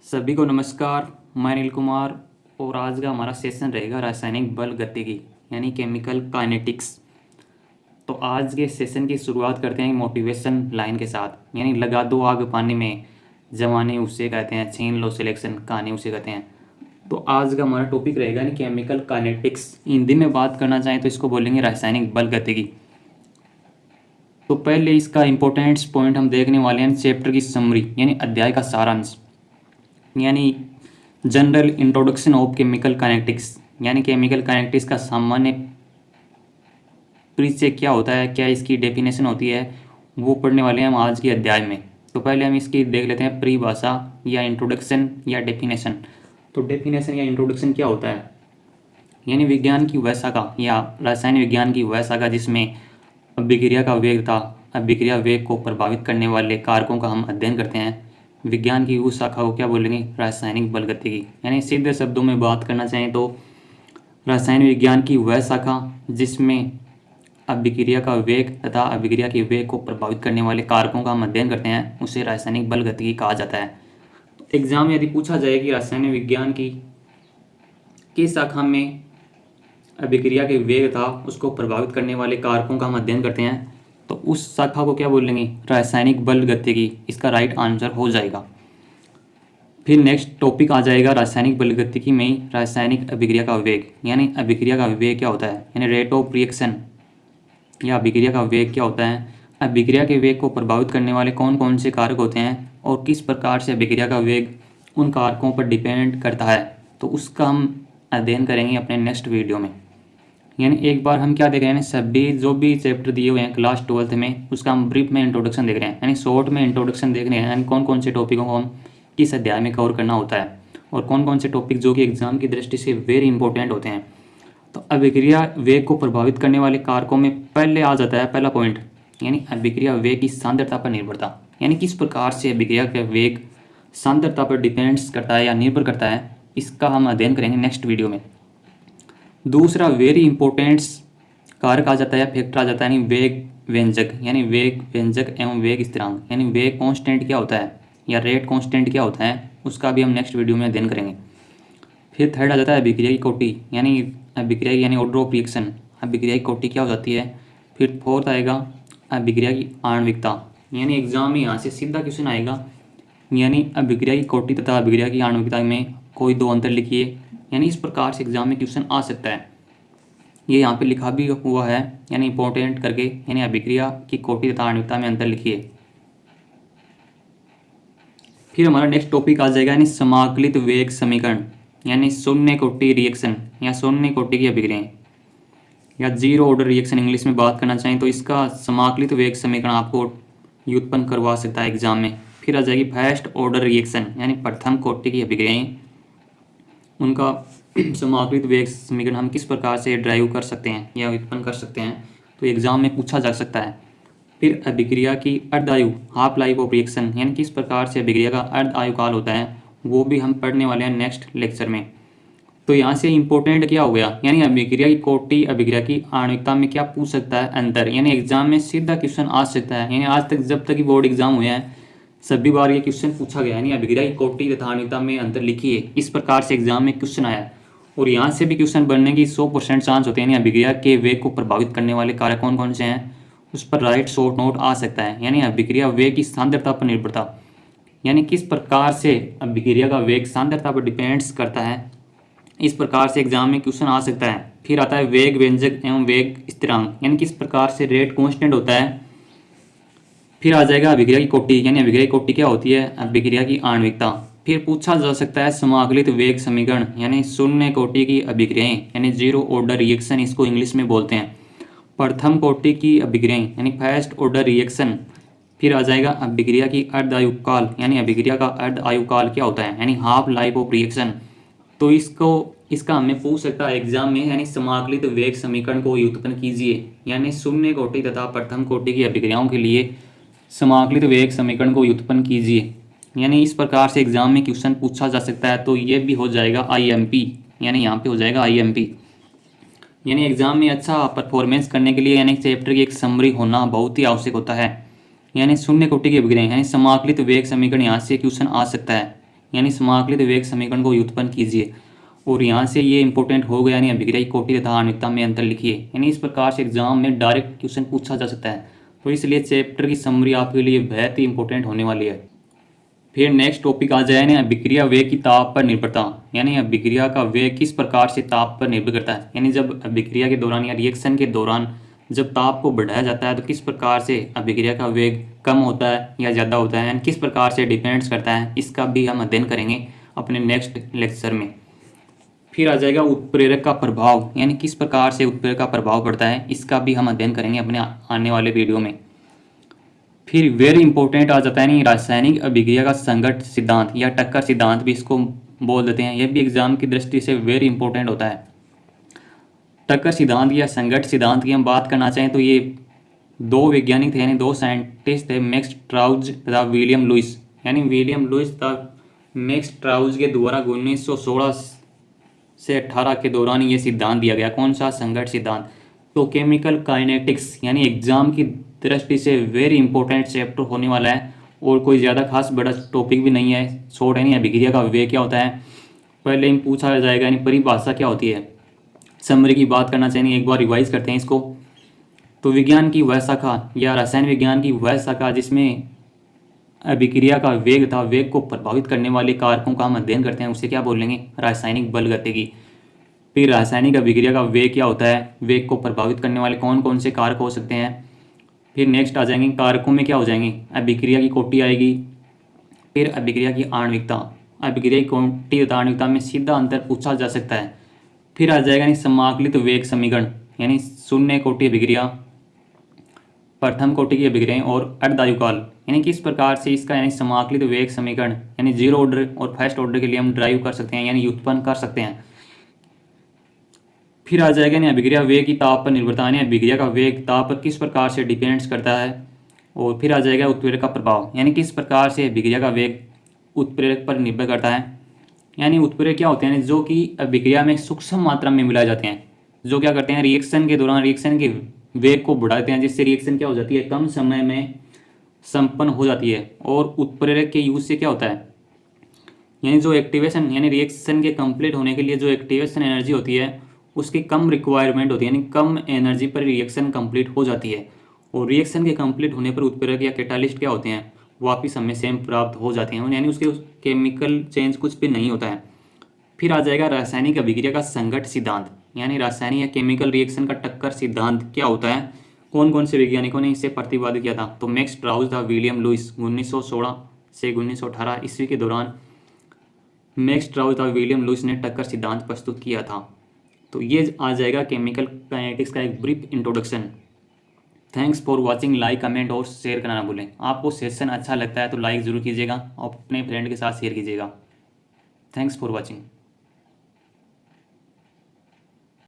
सभी को नमस्कार। मैं अनिल कुमार और आज का हमारा सेशन रहेगा रासायनिक बल गतिकी यानी केमिकल काइनेटिक्स। तो आज के सेशन की शुरुआत करते हैं मोटिवेशन लाइन के साथ, यानी लगा दो आग पानी में, जवानी उसे कहते हैं, छीन लो सिलेक्शन कहानी उसे कहते हैं। तो आज का हमारा टॉपिक रहेगा यानी केमिकल काइनेटिक्स। हिंदी में बात करना चाहें तो इसको बोलेंगे रासायनिक बल गतिकी। तो पहले इसका इंपॉर्टेंट पॉइंट हम देखने वाले हैं चैप्टर की समरी यानी अध्याय का सारांश, यानी general introduction of chemical kinetics, यानी केमिकल काइनेटिक्स का सामान्य परिचय क्या होता है, क्या इसकी डेफिनेशन होती है, वो पढ़ने वाले हैं हम आज के अध्याय में। तो पहले हम इसकी देख लेते हैं परिभाषा या इंट्रोडक्शन या डेफिनेशन। तो डेफिनेशन या इंट्रोडक्शन क्या होता है, यानी विज्ञान की वह शाखा या रसायन विज्ञान की वह शाखा जिसमें अभिक्रिया का वेग तथा अभिक्रिया वेग को प्रभावित करने वाले कारकों का हम अध्ययन करते हैं। विज्ञान की उस शाखा को क्या बोलेंगे, रासायनिक बल गतिकी। यानी सीधे शब्दों में बात करना चाहें तो रसायन विज्ञान की वह शाखा जिसमें अभिक्रिया का वेग तथा अभिक्रिया के वेग को प्रभावित करने वाले कारकों का हम अध्ययन करते हैं, उसे रासायनिक बल गतिकी कहा जाता है। एग्जाम में यदि पूछा जाए कि रासायनिक विज्ञान की किस शाखा में अभिक्रिया के वेग था उसको प्रभावित करने वाले कारकों का हम अध्ययन करते हैं, तो उस शाखा को क्या बोलेंगे, रासायनिक बल गतिकी। इसका राइट आंसर हो जाएगा। फिर नेक्स्ट टॉपिक आ जाएगा रासायनिक बल गतिकी में ही रासायनिक अभिक्रिया का वेग, यानी अभिक्रिया का वेग क्या होता है, यानी रेट ऑफ रिएक्शन या अभिक्रिया का वेग क्या होता है। अभिक्रिया के वेग को प्रभावित करने वाले कौन कौन से कारक होते हैं और किस प्रकार से अभिक्रिया का वेग उन कारकों पर डिपेंड करता है, तो उसका हम अध्ययन करेंगे अपने नेक्स्ट वीडियो में। यानी एक बार हम क्या देख रहे हैं, सभी जो भी चैप्टर दिए हुए हैं क्लास 12th में उसका हम ब्रीफ में इंट्रोडक्शन देख रहे हैं, यानी शॉर्ट में इंट्रोडक्शन देख रहे हैं, यानी कौन कौन से टॉपिकों को हम किस अध्याय में कवर करना होता है और कौन कौन से टॉपिक जो कि एग्जाम की दृष्टि से वेरी इंपॉर्टेंट होते हैं। तो अभिक्रिया वेग को प्रभावित करने वाले कारकों में पहले आ जाता है पहला पॉइंट, यानी अभिक्रिया वेग की सांद्रता पर निर्भरता, यानी किस प्रकार से अभिक्रिया का वेग सांद्रता पर डिपेंड्स करता है या निर्भर करता है, इसका हम अध्ययन करेंगे नेक्स्ट वीडियो में। दूसरा वेरी इंपॉर्टेंट कारक आ जाता है, फैक्टर आ जाता है, यानी वेग व्यंजक, यानी वेग व्यंजक एवं वेग स्थिरांक, यानी वेग कांस्टेंट क्या होता है या रेट कांस्टेंट क्या होता है, उसका भी हम नेक्स्ट वीडियो में अध्ययन करेंगे। फिर थर्ड आ जाता है अभिक्रिया की कोटि, यानी अभिक्रिया यानी ऑर्डर ऑफ रिएक्शन, अभिक्रिया की कोटि क्या हो जाती है। फिर फोर्थ आएगा अभिक्रिया की आणविकता, यानी एग्जाम में यहाँ से सीधा क्वेश्चन आएगा, यानी अभिक्रिया की कोटि तथा अभिक्रिया की आणविकता में कोई दो अंतर लिखिए, यानी इस प्रकार से एग्जाम में क्वेश्चन आ सकता है। ये यहाँ पे लिखा भी हुआ है, यानी इंपॉर्टेंट करके, यानी अभिक्रिया की कोटि तथा आणविकता में अंतर लिखिए। फिर हमारा नेक्स्ट टॉपिक आ जाएगा, यानी समाकलित वेग समीकरण, यानी शून्य कोटि रिएक्शन या शून्य कोटि की अभिक्रियाएं या जीरो ऑर्डर रिएक्शन इंग्लिश में बात करना चाहें तो इसका समाकलित वेग समीकरण आपको व्युत्पन्न करवा सकता है एग्जाम में। फिर आ जाएगी फर्स्ट ऑर्डर रिएक्शन, यानी प्रथम कोटि की अभिक्रियाएं, उनका समाकलित वेग समीकरण हम किस प्रकार से ड्राइव कर सकते हैं या व्युत्पन्न कर सकते हैं, तो एग्जाम में पूछा जा सकता है। फिर अभिक्रिया की अर्ध आयु हाफ लाइफ ऑफ रिएक्शन, यानी किस प्रकार से अभिक्रिया का अर्ध आयु काल होता है, वो भी हम पढ़ने वाले हैं नेक्स्ट लेक्चर में। तो यहाँ से इंपॉर्टेंट क्या हो गया, यानी अभिक्रिया की कोटि अभिक्रिया की आणविकता में क्या पूछ सकता है अंतर, यानी एग्जाम में सीधा क्वेश्चन आ सकता है। यानी आज तक जब तक बोर्ड एग्जाम हुए हैं सभी बार ये क्वेश्चन पूछा गया, यानी अभिक्रिया की कोटि तथा आणविकता में अंतर लिखिए, इस प्रकार से एग्जाम में क्वेश्चन आया। और यहाँ से भी क्वेश्चन बनने की 100% चांस होते हैं, यानी अभिक्रिया के वेग को प्रभावित करने वाले कारक कौन कौन से हैं, उस पर राइट शॉर्ट नोट आ सकता है। यानी अभिक्रिया वेग की सांद्रता पर निर्भरता, यानी किस प्रकार से अभिक्रिया का वेग सांद्रता पर डिपेंड्स करता है, इस प्रकार से एग्जाम में क्वेश्चन आ सकता है। फिर आता है वेग व्यंजक एवं वेग स्थिरांक, यानी किस प्रकार से रेट कांस्टेंट होता है। फिर आ जाएगा अभिक्रिया की कोटि, यानी अभिक्रिया की कोटि क्या होती है, अभिक्रिया की आणविकता। फिर पूछा जा सकता है समाकलित वेग समीकरण, यानी शून्य कोटि की अभिक्रियाएं, यानी जीरो ऑर्डर रिएक्शन इसको इंग्लिश में बोलते हैं। प्रथम कोटि की अभिक्रियाएं, यानी फर्स्ट ऑर्डर रिएक्शन। फिर आ जाएगा अभिक्रिया की अर्ध आयु काल, यानी अभिक्रिया का अर्ध आयु काल क्या होता है, यानी हाफ लाइफ ऑफ रिएक्शन। तो इसका हमें पूछ सकता है एग्जाम में, यानी समाकलित वेग समीकरण को व्युत्पन्न कीजिए, यानी शून्य कोटि तथा प्रथम कोटि की अभिक्रियाओं के लिए समाकलित वेग समीकरण को व्युत्पन्न कीजिए, यानी इस प्रकार से एग्जाम में क्वेश्चन पूछा जा सकता है। तो ये भी हो जाएगा IMP, यानी यहाँ पे हो जाएगा IMP। यानी एग्जाम में अच्छा परफॉर्मेंस करने के लिए यानी चैप्टर की एक समरी होना बहुत ही आवश्यक होता है। यानी शून्य कोटि की अभिक्रिया यानी समाकलित वेग समीकरण यहाँ से क्वेश्चन आ सकता है, यानी समाकलित वेग समीकरण को व्युत्पन्न कीजिए। और यहाँ से ये इंपॉर्टेंट हो गया, यानी अभिक्रिया की कोटि तथा आणविकता में अंतर लिखिए। यानी इस प्रकार से एग्जाम में डायरेक्ट क्वेश्चन पूछा जा सकता है, तो इसलिए चैप्टर की समरी आपके लिए बहुत ही इंपॉर्टेंट होने वाली है। फिर नेक्स्ट टॉपिक आ जाए ना, अभिक्रिया वेग की ताप पर निर्भरता। यानी अभिक्रिया का वेग किस प्रकार से ताप पर निर्भर करता है। यानी जब अभिक्रिया के दौरान या रिएक्शन के दौरान जब ताप को बढ़ाया जाता है तो किस प्रकार से अभिक्रिया का वेग कम होता है या ज़्यादा होता है, यानी किस प्रकार से डिपेंड्स करता है, इसका भी हम अध्ययन करेंगे अपने नेक्स्ट लेक्चर में। फिर आ जाएगा उत्प्रेरक का प्रभाव, यानी किस प्रकार से उत्प्रेरक का प्रभाव पड़ता है, इसका भी हम अध्ययन करेंगे अपने आने वाले वीडियो में। फिर वेरी इंपॉर्टेंट आ जाता है नहीं, रासायनिक अभिक्रिया का संघट्ट सिद्धांत या टक्कर सिद्धांत भी इसको बोल देते हैं। यह भी एग्जाम की दृष्टि से वेरी इंपॉर्टेंट होता है। टक्कर सिद्धांत या संघट्ट सिद्धांत की हम बात करना चाहें तो ये दो वैज्ञानिक थे, यानी दो साइंटिस्ट थे, मैक्स ट्राउज तथा विलियम लुइस। यानी विलियम लुइस तथा मैक्स ट्राउज के द्वारा 1916 से 18 के दौरान ये सिद्धांत दिया गया। कौन सा? संघट्ट सिद्धांत। तो केमिकल काइनेटिक्स यानी एग्जाम की दृष्टि से वेरी इंपॉर्टेंट चैप्टर होने वाला है, और कोई ज़्यादा खास बड़ा टॉपिक भी नहीं है, शॉर्ट है नहीं। अभिक्रिया का वेग क्या होता है पहले ही पूछा जाएगा, यानी परिभाषा क्या होती है, समरी की बात करना चाहिए, एक बार रिवाइज करते हैं इसको। तो विज्ञान की वह शाखा या रसायन विज्ञान की वह शाखा जिसमें अभिक्रिया का वेग था, वेग को प्रभावित करने वाले कारकों का हम अध्ययन करते हैं, उसे क्या बोलेंगे? रासायनिक बल गतिकी। फिर रासायनिक अभिक्रिया का वेग क्या होता है, वेग को प्रभावित करने वाले कौन कौन से कारक हो सकते हैं। फिर नेक्स्ट आ जाएंगे कारकों में क्या हो जाएंगे, अभिक्रिया की कोटि आएगी, फिर अभिक्रिया की आणविकता, अभिक्रिया की कोटि तथा आणविकता में सीधा अंतर पूछा जा सकता है। फिर आ जाएगा समाकलित वेग समीकरण, यानी शून्य कोटि अभिक्रिया, प्रथम कोटि की अभिक्रियाएं और अर्धायुकाल, यानी किस प्रकार से इसका यानी समाकलित वेग समीकरण यानी जीरो ऑर्डर और फर्स्ट ऑर्डर के लिए हम ड्राइव कर सकते हैं, यानी व्युत्पन्न कर सकते हैं। फिर आ जाएगा यानी अभिक्रिया वेग की ताप पर निर्भरता, यानी अभिक्रिया का वेग ताप पर किस प्रकार से डिपेंड्स करता है। और फिर आ जाएगा उत्प्रेरक का प्रभाव, यानी किस प्रकार से अभिक्रिया का वेग उत्प्रेरक पर निर्भर करता है। यानी उत्प्रेरक क्या होते हैं, जो कि अभिक्रिया में सूक्ष्म मात्रा में मिलाए जाते हैं, जो क्या करते हैं रिएक्शन के दौरान रिएक्शन के वेग को बढ़ाते हैं, जिससे रिएक्शन क्या हो जाती है, कम समय में संपन्न हो जाती है। और उत्प्रेरक के यूज से क्या होता है, यानी जो एक्टिवेशन यानी रिएक्शन के कंप्लीट होने के लिए जो एक्टिवेशन एनर्जी होती है उसकी कम रिक्वायरमेंट होती है, यानी कम एनर्जी पर रिएक्शन कंप्लीट हो जाती है। और रिएक्शन के कंप्लीट होने पर उत्प्रेरक या कैटालिस्ट क्या होते हैं, वापिस हमें सेम प्राप्त हो जाते हैं, यानी उसके केमिकल चेंज कुछ भी नहीं होता है। फिर आ जाएगा रासायनिक अभिक्रिया का संघट्ट सिद्धांत, यानी रासायनिक या केमिकल रिएक्शन का टक्कर सिद्धांत क्या होता है, कौन कौन से वैज्ञानिकों ने इसे प्रतिपादित किया था। तो मैक्स ट्राउज था, विलियम लुइस 1916 से 1918 ईस्वी के दौरान मैक्स ट्राउज था, विलियम लुइस ने टक्कर सिद्धांत प्रस्तुत किया था। तो ये आ जाएगा केमिकल काइनेटिक्स का एक brief introduction. Thanks for watching, like comment और शेयर करना ना भूलें। आपको सेशन अच्छा लगता है तो लाइक ज़रूर कीजिएगा और अपने फ्रेंड के साथ शेयर कीजिएगा। Thanks for watching.